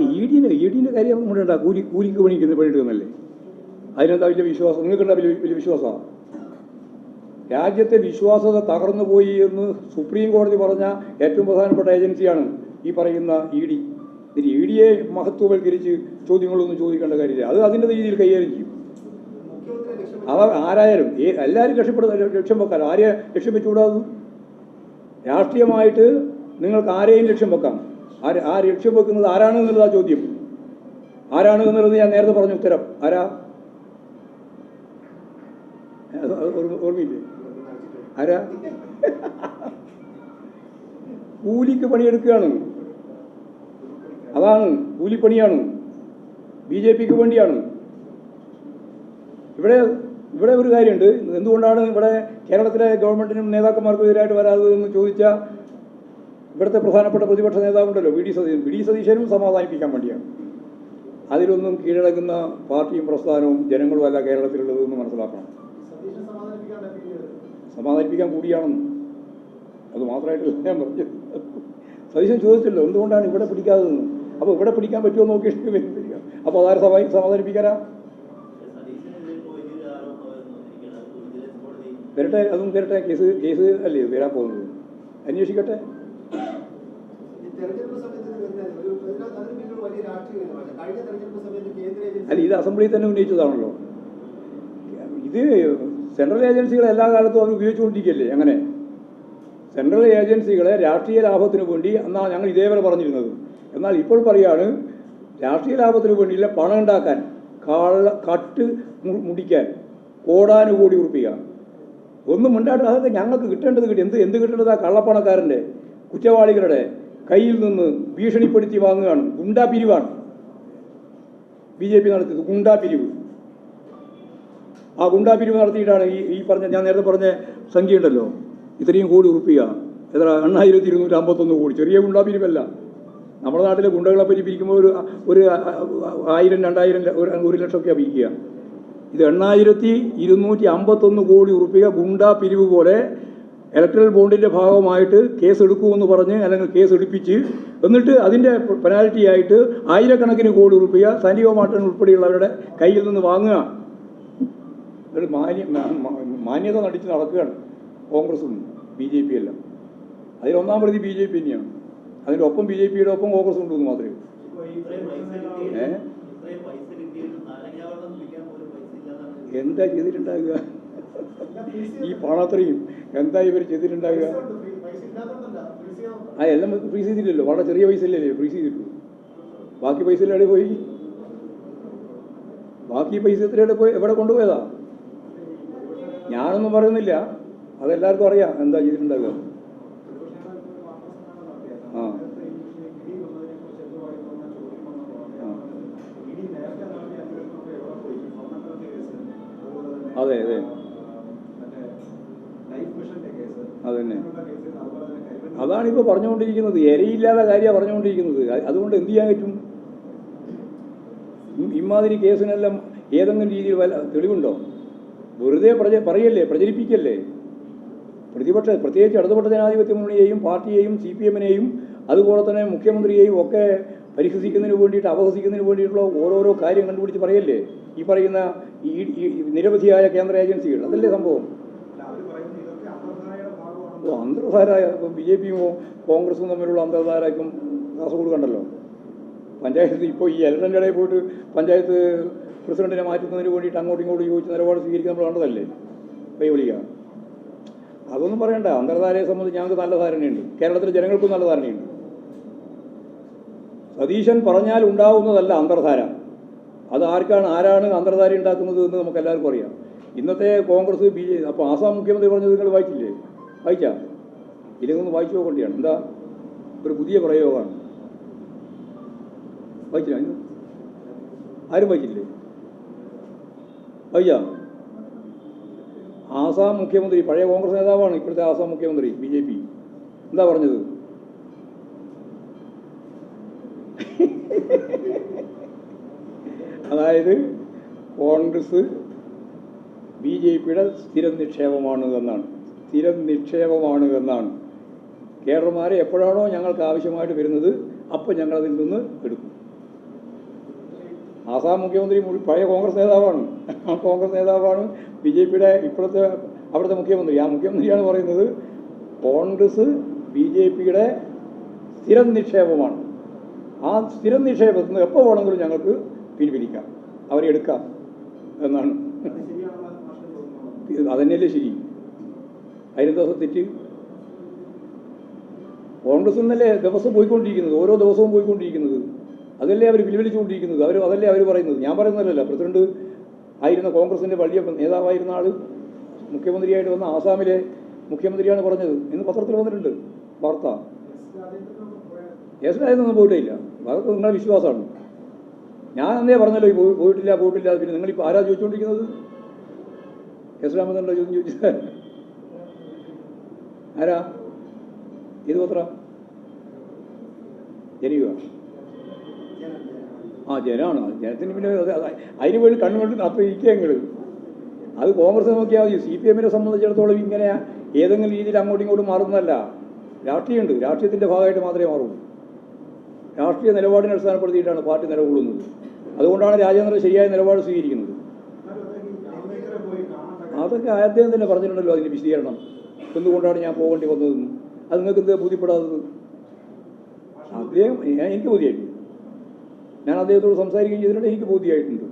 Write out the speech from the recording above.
E ഡിൻ്റെ കാര്യം കൊണ്ടുണ്ടാ കൂലിക്ക് പണിയെടുക്കുന്നല്ലേ? അതിനെന്താ വലിയ വിശ്വാസം? നിങ്ങൾക്കുണ്ടാ വലിയ വിശ്വാസമാണ്? രാജ്യത്തെ വിശ്വാസത തകർന്നു പോയി എന്ന് സുപ്രീം കോടതി പറഞ്ഞ ഏറ്റവും പ്രധാനപ്പെട്ട ഏജൻസിയാണ് ഈ പറയുന്ന ഇ ഡി. ഇനി ഇ ഡിയെ മഹത്വവൽക്കരിച്ച് ചോദ്യങ്ങളൊന്നും ചോദിക്കേണ്ട കാര്യമില്ല. അത് അതിൻ്റെ രീതിയിൽ കൈകാര്യം ചെയ്യും. ആരായാലും എല്ലാവരും ലക്ഷ്യം വെക്കാം. ആരെ ലക്ഷ്യം വെച്ചുകൂടാതെ? രാഷ്ട്രീയമായിട്ട് നിങ്ങൾക്ക് ആരെയും ലക്ഷ്യം വെക്കാം. ആ ലക്ഷ്യം വെക്കുന്നത് ആരാണ് എന്നുള്ളതാ ചോദ്യം. ആരാണ് എന്നുള്ളത് ഞാൻ നേരത്തെ പറഞ്ഞ ഉത്തരം. ആരാ? ഓർമ്മയില്ലേ? ആരാ? കൂലിക്ക് പണിയെടുക്കുകയാണ്. അതാണ്, കൂലിപ്പണിയാണ്. BJPക്ക് വേണ്ടിയാണ്. ഇവിടെ ഒരു കാര്യമുണ്ട്. എന്തുകൊണ്ടാണ് ഇവിടെ കേരളത്തിലെ ഗവൺമെൻറ്റിനും നേതാക്കന്മാർക്കും എതിരായിട്ട് വരാത്തതെന്ന് ചോദിച്ചാൽ, ഇവിടുത്തെ പ്രധാനപ്പെട്ട പ്രതിപക്ഷ നേതാവുണ്ടല്ലോ വി ഡി സതീശനും സമാധാനിപ്പിക്കാൻ വേണ്ടിയാണ്. അതിലൊന്നും കീഴടങ്ങുന്ന പാർട്ടിയും പ്രസ്ഥാനവും ജനങ്ങളുമല്ല കേരളത്തിലുള്ളതെന്ന് മനസ്സിലാക്കണം. സമാധാനിപ്പിക്കാൻ കൂടിയാണെന്ന് അത് മാത്രമായിട്ടല്ല ഞാൻ പറഞ്ഞത്. സതീശൻ ചോദിച്ചല്ലോ എന്തുകൊണ്ടാണ് ഇവിടെ പിടിക്കാത്തതെന്ന്. അപ്പോൾ ഇവിടെ പിടിക്കാൻ പറ്റുമോ നോക്കിയിട്ട് വരിക. അപ്പോൾ അതാരെ സമാധാനിപ്പിക്കാനാ? വരട്ടെ, അതും വരട്ടെ. കേസ് അല്ലേ വരാൻ പോകുന്നത്. അന്വേഷിക്കട്ടെ. അല്ല, ഇത് അസംബ്ലിയിൽ തന്നെ ഉന്നയിച്ചതാണല്ലോ. ഇത് സെൻട്രൽ ഏജൻസികളെ എല്ലാ കാലത്തും അവർ ഉപയോഗിച്ചുകൊണ്ടിരിക്കുകയല്ലേ. അങ്ങനെ സെൻട്രൽ ഏജൻസികളെ രാഷ്ട്രീയ ലാഭത്തിന് വേണ്ടി എന്നാണ് ഞങ്ങൾ ഇതേപോലെ പറഞ്ഞിരുന്നത്. എന്നാൽ ഇപ്പോൾ പറയുകയാണ് രാഷ്ട്രീയ ലാഭത്തിന് വേണ്ടിയില്ല, പണം ഉണ്ടാക്കാൻ, കട്ട് മുടിക്കാൻ കോടാനുകോടി ഉറപ്പിക്കുക. ഒന്നും ഉണ്ടായിട്ട് അതൊക്കെ ഞങ്ങൾക്ക് കിട്ടേണ്ടത് കിട്ടി. എന്ത് കിട്ടേണ്ടത്? ആ കള്ളപ്പണക്കാരൻ്റെ, കുറ്റവാളികളുടെ കയ്യിൽ നിന്ന് ഭീഷണിപ്പെടുത്തി വാങ്ങുകയാണ്. ഗുണ്ടാ പിരിവാണ് BJP നടത്തിയത്. ഗുണ്ടാ പിരിവ്. ആ ഗുണ്ടാ പിരിവ് നടത്തിയിട്ടാണ് ഈ പറഞ്ഞ ഞാൻ നേരത്തെ പറഞ്ഞ സംഖ്യ ഉണ്ടല്ലോ, ഇത്രയും കോടി ഉറപ്പിക്കുക. എത്ര? 8251 കോടി. ചെറിയ ഗുണ്ടാ പിരിവല്ല. നമ്മുടെ നാട്ടിലെ ഗുണ്ടകളെ പറ്റി പിരിക്കുമ്പോൾ ഒരു 1000, 2000, 1 ലക്ഷമൊക്കെയാണ് പിരിക്കുക. ഇത് 8251 കോടി ഉറപ്പിക ഗുണ്ടാ പിരിവ് പോലെ ഇലക്ട്രൽ ബോണ്ടിൻ്റെ ഭാഗമായിട്ട് കേസ് എടുക്കുമെന്ന് പറഞ്ഞ്, അല്ലെങ്കിൽ കേസ് എടുപ്പിച്ച്, എന്നിട്ട് അതിൻ്റെ പെനാൽറ്റി ആയിട്ട് ആയിരക്കണക്കിന് കോടി ഉറപ്പിക സനിയോ മാട്ടൻ ഉൾപ്പെടെയുള്ളവരുടെ കയ്യിൽ നിന്ന് വാങ്ങുക. ഒരു മാന്യത നടിച്ച് നടക്കുകയാണ് കോൺഗ്രസും BJP എല്ലാം. അതിലൊന്നാം പ്രതി BJP തന്നെയാണ്. അതിൻ്റെ ഒപ്പം BJPയുടെ ഒപ്പം കോൺഗ്രസ് ഉണ്ടെന്ന് മാത്രമേ. എന്താ ചെയ്തിട്ടുണ്ടാകുക? ഈ പണത്രയും എന്താ ഇവർ ചെയ്തിട്ടുണ്ടാകുക? എല്ലാം ഫ്രീസ് ചെയ്തില്ലല്ലോ. വളരെ ചെറിയ പൈസ ഇല്ലല്ലേ ഫ്രീസ് ചെയ്തിട്ടുള്ളൂ. ബാക്കി പൈസ എവിടെ പോയി? ബാക്കി പൈസ എവിടെ കൊണ്ടുപോയതാ? ഞാനൊന്നും പറയുന്നില്ല, അതെല്ലാവർക്കും അറിയാം എന്താ ചെയ്തിട്ടുണ്ടാകുക. അതെ അതന്നെ. അതാണിപ്പോൾ പറഞ്ഞുകൊണ്ടിരിക്കുന്നത്. ഇരയില്ലാത്ത കാര്യമാണ് പറഞ്ഞുകൊണ്ടിരിക്കുന്നത്. അതുകൊണ്ട് എന്ത് ചെയ്യാൻ പറ്റും? ഇമാതിരി കേസിനെല്ലാം ഏതെങ്കിലും രീതിയിൽ വല്ല തെളിവുണ്ടോ? വെറുതെ പറയല്ലേ, പ്രചരിപ്പിക്കല്ലേ. പ്രത്യേകിച്ച് ഇടതുപക്ഷ ജനാധിപത്യ മുന്നണിയെയും പാർട്ടിയെയും CPM-നെയും അതുപോലെ തന്നെ മുഖ്യമന്ത്രിയെയും ഒക്കെ പരിഹസിക്കുന്നതിന് വേണ്ടിയിട്ട്, അപഹസിക്കുന്നതിന് വേണ്ടിയിട്ടുള്ള ഓരോരോ കാര്യം കണ്ടുപിടിച്ച് പറയല്ലേ ഈ പറയുന്ന ഈ നിരവധിയായ കേന്ദ്ര ഏജൻസികൾ. അതല്ലേ സംഭവം. അന്തർധാര BJPയും കോൺഗ്രസും തമ്മിലുള്ള അന്തർധാരക്കും കാസർഗോഡ് കണ്ടല്ലോ. പഞ്ചായത്ത് ഇപ്പോൾ ഈ ഇലക്ഷൻ്റെ ഇടയിൽ പോയിട്ട് പഞ്ചായത്ത് പ്രസിഡന്റിനെ മാറ്റുന്നതിന് വേണ്ടിയിട്ട് അങ്ങോട്ടും ഇങ്ങോട്ടും ചോദിച്ച് നിലപാട് സ്വീകരിക്കാൻ നമ്മൾ കണ്ടതല്ലേ കൈ വിളിക്കുക. അതൊന്നും പറയണ്ട. അന്തർധാരയെ സംബന്ധിച്ച് ഞങ്ങൾക്ക് നല്ല ധാരണയുണ്ട്, കേരളത്തിലെ ജനങ്ങൾക്കും നല്ല ധാരണയുണ്ട്. സതീശൻ പറഞ്ഞാൽ ഉണ്ടാവുന്നതല്ല അന്തർധാര. അത് ആരാണ് അന്തർധാര ഉണ്ടാക്കുന്നത് എന്ന് നമുക്ക് എല്ലാവർക്കും അറിയാം. ഇന്നത്തെ കോൺഗ്രസ് അപ്പോൾ ആസാം മുഖ്യമന്ത്രി പറഞ്ഞത് നിങ്ങൾ വായിച്ചില്ലേ? വായിച്ചാ? ഇല്ലെങ്കിൽ വായിച്ചു നോക്കേണ്ടിയാണ്. എന്താ? ഒരു പുതിയ പ്രയോഗമാണ്. വായിച്ചില്ല? ആരും വായിച്ചില്ലേ? വായിച്ചാ? ആസാം മുഖ്യമന്ത്രി, പഴയ കോൺഗ്രസ് നേതാവാണ് ഇപ്പോഴത്തെ ആസാം മുഖ്യമന്ത്രി BJP. എന്താ പറഞ്ഞത്? അതായത് കോൺഗ്രസ് BJPയുടെ സ്ഥിരം നിക്ഷേപമാണ് എന്നാണ്. കേഡർമാരെ എപ്പോഴാണോ ഞങ്ങൾക്ക് ആവശ്യമായിട്ട് വരുന്നത് അപ്പോൾ ഞങ്ങളതിൽ നിന്ന് എടുക്കും. ആസാം മുഖ്യമന്ത്രി പഴയ കോൺഗ്രസ് നേതാവാണ്. ആ കോൺഗ്രസ് നേതാവാണ് ബി ജെ പിയുടെ ഇപ്പോഴത്തെ അവിടുത്തെ മുഖ്യമന്ത്രി. ആ മുഖ്യമന്ത്രിയാണ് പറയുന്നത് കോൺഗ്രസ് ബി ജെ പിയുടെ സ്ഥിരം നിക്ഷേപമാണ്. ആ സ്ഥിരം നിക്ഷേപത്തിൽ നിന്ന് എപ്പോൾ വേണമെങ്കിലും ഞങ്ങൾക്ക് പിൻവലിക്കാം, അവരെ എടുക്കാം എന്നാണ്. അതന്നെയല്ലേ ശരി? അതിന് ദിവസം തെറ്റ്. കോൺഗ്രസ് എന്നല്ലേ ദിവസം പോയിക്കൊണ്ടിരിക്കുന്നത്, ഓരോ ദിവസവും പോയിക്കൊണ്ടിരിക്കുന്നത്. അതല്ലേ അവർ പിൻവലിച്ചുകൊണ്ടിരിക്കുന്നത്. അതല്ലേ അവർ പറയുന്നത്. ഞാൻ പറയുന്നതല്ല. പ്രസിഡന്റ് ആയിരുന്ന കോൺഗ്രസിൻ്റെ വലിയ നേതാവായിരുന്ന ആൾ മുഖ്യമന്ത്രിയായിട്ട് വന്ന ആസാമിലെ മുഖ്യമന്ത്രിയാണ് പറഞ്ഞത്. ഇന്ന് പത്രത്തിൽ വന്നിട്ടുണ്ട് വാർത്ത. കേസിലായതൊന്നും പോയിട്ടേ ഇല്ല. അതൊക്കെ നിങ്ങളുടെ വിശ്വാസമാണ്. ഞാൻ അന്നേ പറഞ്ഞല്ലോ പോയിട്ടില്ല. പിന്നെ നിങ്ങളിപ്പോൾ ആരാ ചോദിച്ചുകൊണ്ടിരിക്കുന്നത്? കേസലാമെന്നുണ്ടോ ചോദിച്ചാൽ ആരാ? ഏത് പത്രം? ജനയുക. ജനമാണ്. ജനത്തിന് പിന്നെ അതിന് വേണ്ടി കണ്ണുകൊണ്ട് നടത്തിയിരിക്കുക. അത് കോൺഗ്രസ് നോക്കിയാൽ മതി. CPM സംബന്ധിച്ചിടത്തോളം ഇങ്ങനെ ഏതെങ്കിലും രീതിയിൽ അങ്ങോട്ടും ഇങ്ങോട്ടും മാറുന്നതല്ല. രാഷ്ട്രീയമുണ്ട്. രാഷ്ട്രീയത്തിൻ്റെ ഭാഗമായിട്ട് മാത്രമേ മാറൂ. രാഷ്ട്രീയ നിലപാടിനെ അടിസ്ഥാനപ്പെടുത്തിയിട്ടാണ് പാർട്ടി നിലകൊള്ളുന്നത്. അതുകൊണ്ടാണ് രാജേന്ദ്രൻ ശരിയായ നിലപാട് സ്വീകരിക്കുന്നത്. അതൊക്കെ അദ്ദേഹം തന്നെ പറഞ്ഞിട്ടുണ്ടല്ലോ അതിൻ്റെ വിശദീകരണം. എന്തുകൊണ്ടാണ് ഞാൻ പോകേണ്ടി വന്നതെന്ന്. അത് നിങ്ങൾക്ക് എന്താ ബോധ്യപ്പെടാത്തത്? അദ്ദേഹം എനിക്ക് ബോധ്യമായിട്ടുണ്ട്. ഞാൻ അദ്ദേഹത്തോട് സംസാരിക്കുകയും ചെയ്തിട്ടുണ്ട്. എനിക്ക് ബോധ്യമായിട്ടുണ്ട്.